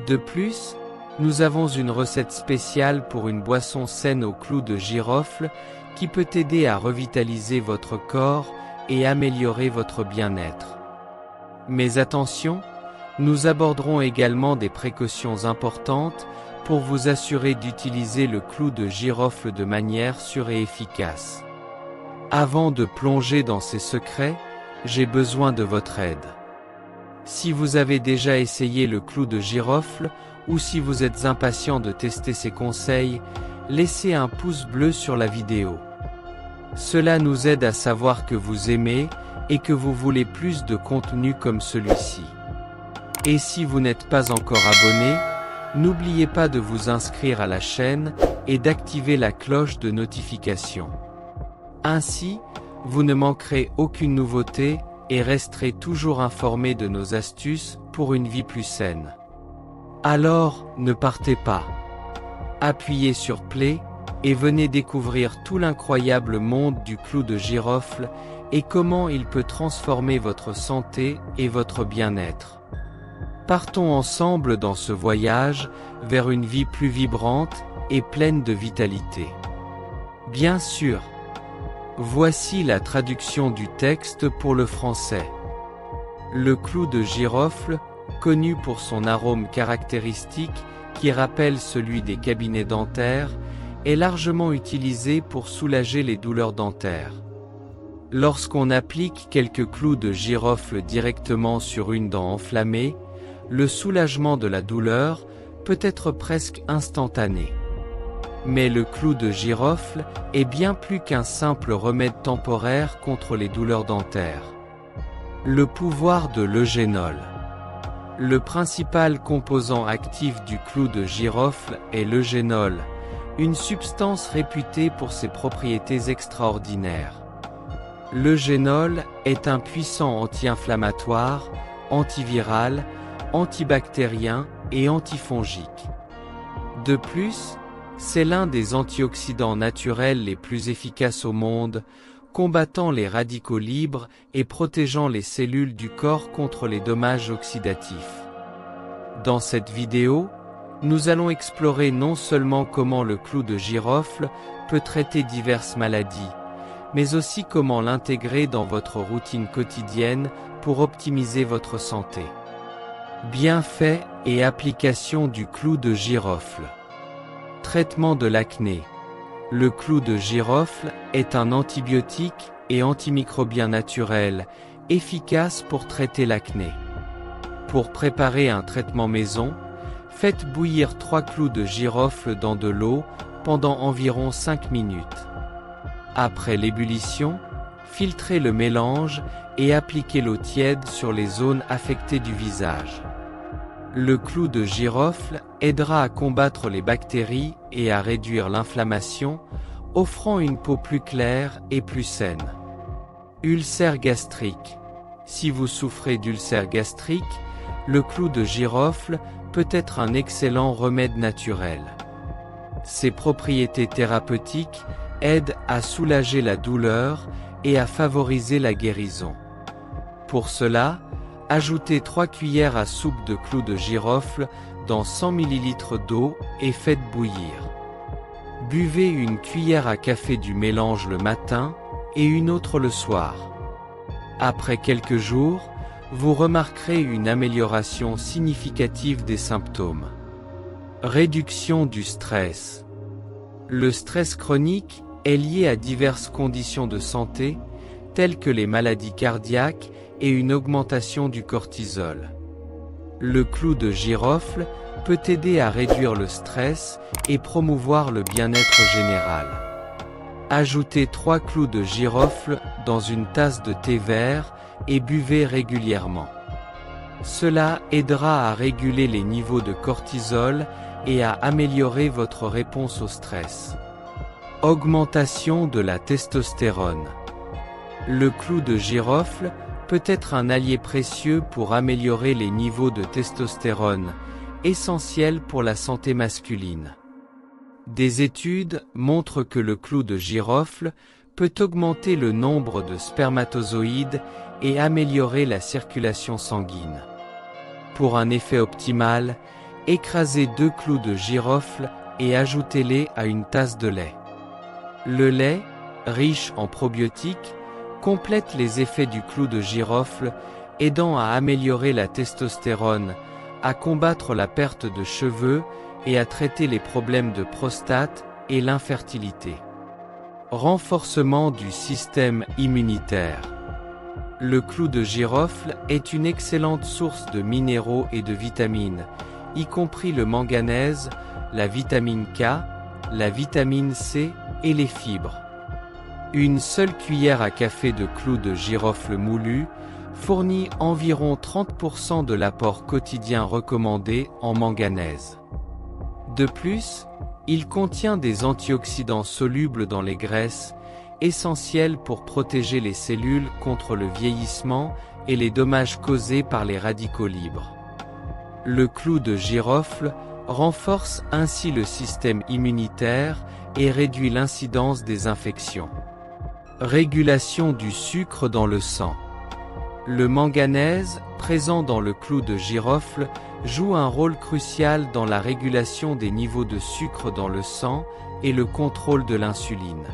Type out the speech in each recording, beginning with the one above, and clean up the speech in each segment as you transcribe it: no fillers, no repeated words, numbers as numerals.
De plus, nous avons une recette spéciale pour une boisson saine au clou de girofle qui peut aider à revitaliser votre corps et améliorer votre bien-être. Mais attention, nous aborderons également des précautions importantes pour vous assurer d'utiliser le clou de girofle de manière sûre et efficace. Avant de plonger dans ces secrets, j'ai besoin de votre aide. Si vous avez déjà essayé le clou de girofle, ou si vous êtes impatient de tester ces conseils, laissez un pouce bleu sur la vidéo. Cela nous aide à savoir que vous aimez et que vous voulez plus de contenu comme celui-ci. Et si vous n'êtes pas encore abonné, n'oubliez pas de vous inscrire à la chaîne et d'activer la cloche de notification. Ainsi, vous ne manquerez aucune nouveauté et resterez toujours informé de nos astuces pour une vie plus saine. Alors, ne partez pas. Appuyez sur Play et venez découvrir tout l'incroyable monde du clou de girofle et comment il peut transformer votre santé et votre bien-être. Partons ensemble dans ce voyage vers une vie plus vibrante et pleine de vitalité. Bien sûr, voici la traduction du texte pour le français. Le clou de girofle, connu pour son arôme caractéristique qui rappelle celui des cabinets dentaires, est largement utilisé pour soulager les douleurs dentaires. Lorsqu'on applique quelques clous de girofle directement sur une dent enflammée, le soulagement de la douleur peut être presque instantané. Mais le clou de girofle est bien plus qu'un simple remède temporaire contre les douleurs dentaires. Le pouvoir de l'eugénol. Le principal composant actif du clou de girofle est l'eugénol, une substance réputée pour ses propriétés extraordinaires. L'eugénol est un puissant anti-inflammatoire, antiviral, antibactérien et antifongique. De plus, c'est l'un des antioxydants naturels les plus efficaces au monde, combattant les radicaux libres et protégeant les cellules du corps contre les dommages oxydatifs. Dans cette vidéo, nous allons explorer non seulement comment le clou de girofle peut traiter diverses maladies, mais aussi comment l'intégrer dans votre routine quotidienne pour optimiser votre santé. Bienfaits et applications du clou de girofle. Traitement de l'acné. Le clou de girofle est un antibiotique et antimicrobien naturel, efficace pour traiter l'acné. Pour préparer un traitement maison, faites bouillir 3 clous de girofle dans de l'eau pendant environ 5 minutes. Après l'ébullition, filtrez le mélange et appliquez l'eau tiède sur les zones affectées du visage. Le clou de girofle aidera à combattre les bactéries et à réduire l'inflammation, offrant une peau plus claire et plus saine. Ulcère gastrique. Si vous souffrez d'ulcère gastrique, le clou de girofle peut être un excellent remède naturel. Ses propriétés thérapeutiques aident à soulager la douleur et à favoriser la guérison. Pour cela, ajoutez 3 cuillères à soupe de clou de girofle dans 100 ml d'eau et faites bouillir. Buvez une cuillère à café du mélange le matin et une autre le soir. Après quelques jours, vous remarquerez une amélioration significative des symptômes. Réduction du stress. Le stress chronique est lié à diverses conditions de santé, telles que les maladies cardiaques et une augmentation du cortisol. Le clou de girofle peut aider à réduire le stress et promouvoir le bien-être général. Ajoutez 3 clous de girofle dans une tasse de thé vert et buvez régulièrement. Cela aidera à réguler les niveaux de cortisol et à améliorer votre réponse au stress. Augmentation de la testostérone. Le clou de girofle peut être un allié précieux pour améliorer les niveaux de testostérone, essentiels pour la santé masculine. Des études montrent que le clou de girofle peut augmenter le nombre de spermatozoïdes et améliorer la circulation sanguine. Pour un effet optimal, Écrasez 2 clous de girofle et ajoutez-les à une tasse de lait. Le lait, riche en probiotiques, complète les effets du clou de girofle, aidant à améliorer la testostérone, à combattre la perte de cheveux et à traiter les problèmes de prostate et l'infertilité. Renforcement du système immunitaire. Le clou de girofle est une excellente source de minéraux et de vitamines, y compris le manganèse, la vitamine K, la vitamine C et les fibres. Une seule cuillère à café de clou de girofle moulu fournit environ 30% de l'apport quotidien recommandé en manganèse. De plus, il contient des antioxydants solubles dans les graisses, essentiels pour protéger les cellules contre le vieillissement et les dommages causés par les radicaux libres. Le clou de girofle renforce ainsi le système immunitaire et réduit l'incidence des infections. Régulation du sucre dans le sang. Le manganèse, présent dans le clou de girofle, joue un rôle crucial dans la régulation des niveaux de sucre dans le sang et le contrôle de l'insuline.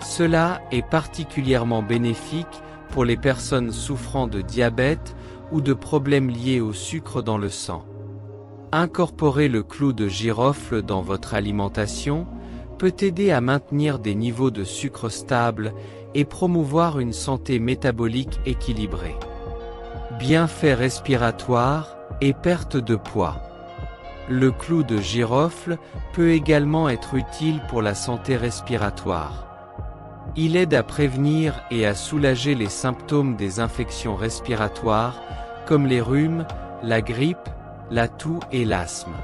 Cela est particulièrement bénéfique pour les personnes souffrant de diabète ou de problèmes liés au sucre dans le sang. Incorporer le clou de girofle dans votre alimentation peut aider à maintenir des niveaux de sucre stables et promouvoir une santé métabolique équilibrée. Bienfaits respiratoires et perte de poids. Le clou de girofle peut également être utile pour la santé respiratoire. Il aide à prévenir et à soulager les symptômes des infections respiratoires, comme les rhumes, la grippe, la toux et l'asthme.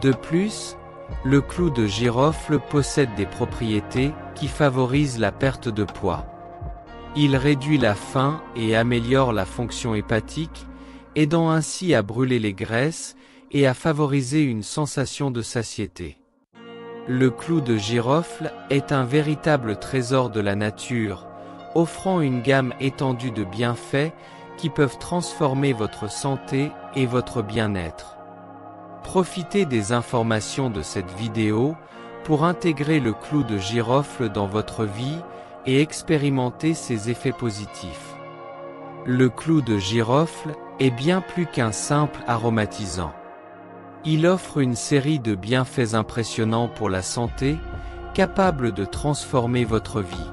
De plus, le clou de girofle possède des propriétés qui favorisent la perte de poids. Il réduit la faim et améliore la fonction hépatique, aidant ainsi à brûler les graisses et à favoriser une sensation de satiété. Le clou de girofle est un véritable trésor de la nature, offrant une gamme étendue de bienfaits qui peuvent transformer votre santé et votre bien-être. Profitez des informations de cette vidéo pour intégrer le clou de girofle dans votre vie et expérimenter ses effets positifs. Le clou de girofle est bien plus qu'un simple aromatisant. Il offre une série de bienfaits impressionnants pour la santé, capables de transformer votre vie.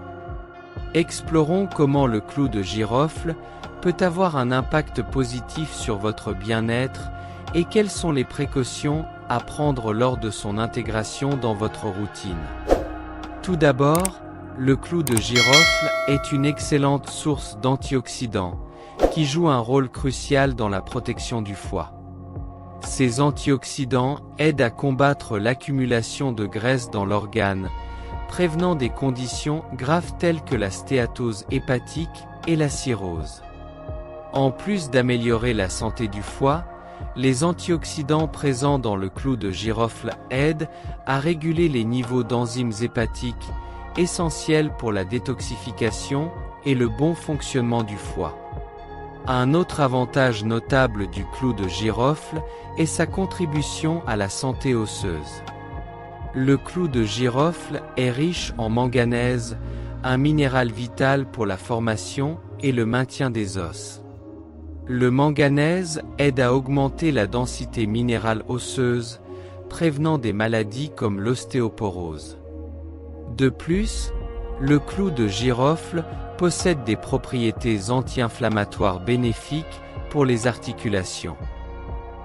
Explorons comment le clou de girofle peut avoir un impact positif sur votre bien-être et quelles sont les précautions à prendre lors de son intégration dans votre routine. Tout d'abord, le clou de girofle est une excellente source d'antioxydants, qui joue un rôle crucial dans la protection du foie. Ces antioxydants aident à combattre l'accumulation de graisse dans l'organe, prévenant des conditions graves telles que la stéatose hépatique et la cirrhose. En plus d'améliorer la santé du foie, les antioxydants présents dans le clou de girofle aident à réguler les niveaux d'enzymes hépatiques, essentiels pour la détoxification et le bon fonctionnement du foie. Un autre avantage notable du clou de girofle est sa contribution à la santé osseuse. Le clou de girofle est riche en manganèse, un minéral vital pour la formation et le maintien des os. Le manganèse aide à augmenter la densité minérale osseuse, prévenant des maladies comme l'ostéoporose. De plus, le clou de girofle possède des propriétés anti-inflammatoires bénéfiques pour les articulations.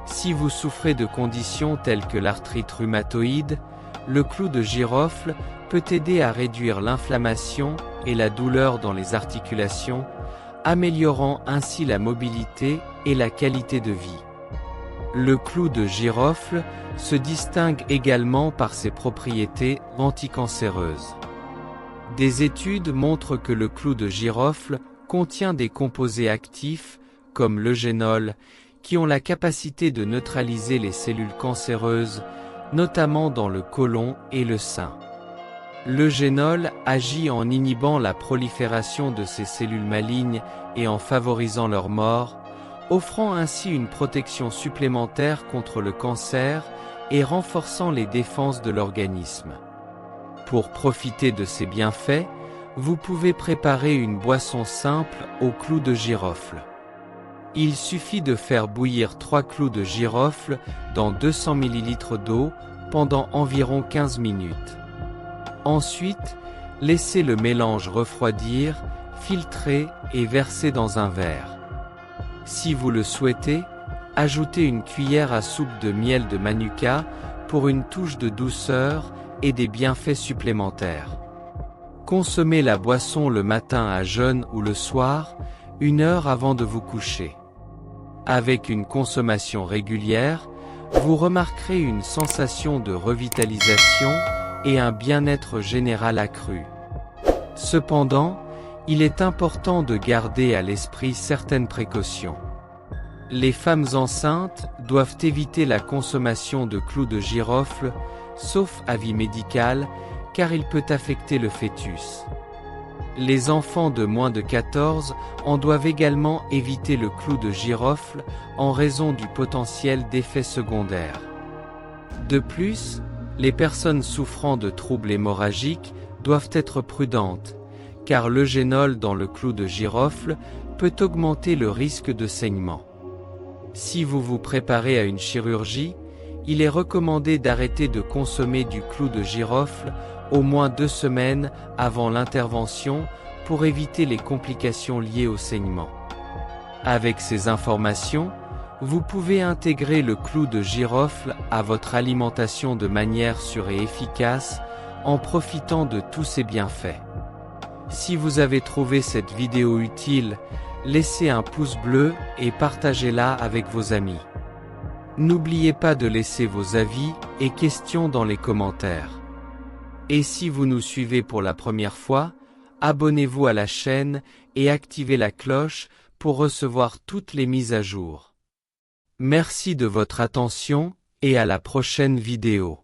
Si vous souffrez de conditions telles que l'arthrite rhumatoïde, le clou de girofle peut aider à réduire l'inflammation et la douleur dans les articulations, améliorant ainsi la mobilité et la qualité de vie. Le clou de girofle se distingue également par ses propriétés anticancéreuses. Des études montrent que le clou de girofle contient des composés actifs, comme l'eugénol, qui ont la capacité de neutraliser les cellules cancéreuses, notamment dans le côlon et le sein. L'eugénol agit en inhibant la prolifération de ces cellules malignes et en favorisant leur mort, offrant ainsi une protection supplémentaire contre le cancer et renforçant les défenses de l'organisme. Pour profiter de ces bienfaits, vous pouvez préparer une boisson simple au clou de girofle. Il suffit de faire bouillir 3 clous de girofle dans 200 ml d'eau pendant environ 15 minutes. Ensuite, laissez le mélange refroidir, filtrer et verser dans un verre. Si vous le souhaitez, ajoutez une cuillère à soupe de miel de manuka pour une touche de douceur et des bienfaits supplémentaires. Consommez la boisson le matin à jeun ou le soir, 1 heure avant de vous coucher. Avec une consommation régulière, vous remarquerez une sensation de revitalisation et un bien-être général accru. Cependant, il est important de garder à l'esprit certaines précautions. Les femmes enceintes doivent éviter la consommation de clous de girofle, sauf avis médical, car il peut affecter le fœtus. Les enfants de moins de 14 ans doivent également éviter le clou de girofle en raison du potentiel d'effets secondaires. De plus, les personnes souffrant de troubles hémorragiques doivent être prudentes, car l'eugénol dans le clou de girofle peut augmenter le risque de saignement. Si vous vous préparez à une chirurgie, il est recommandé d'arrêter de consommer du clou de girofle au moins 2 semaines avant l'intervention pour éviter les complications liées au saignement. Avec ces informations, vous pouvez intégrer le clou de girofle à votre alimentation de manière sûre et efficace en profitant de tous ses bienfaits. Si vous avez trouvé cette vidéo utile, laissez un pouce bleu et partagez-la avec vos amis. N'oubliez pas de laisser vos avis et questions dans les commentaires. Et si vous nous suivez pour la première fois, abonnez-vous à la chaîne et activez la cloche pour recevoir toutes les mises à jour. Merci de votre attention et à la prochaine vidéo.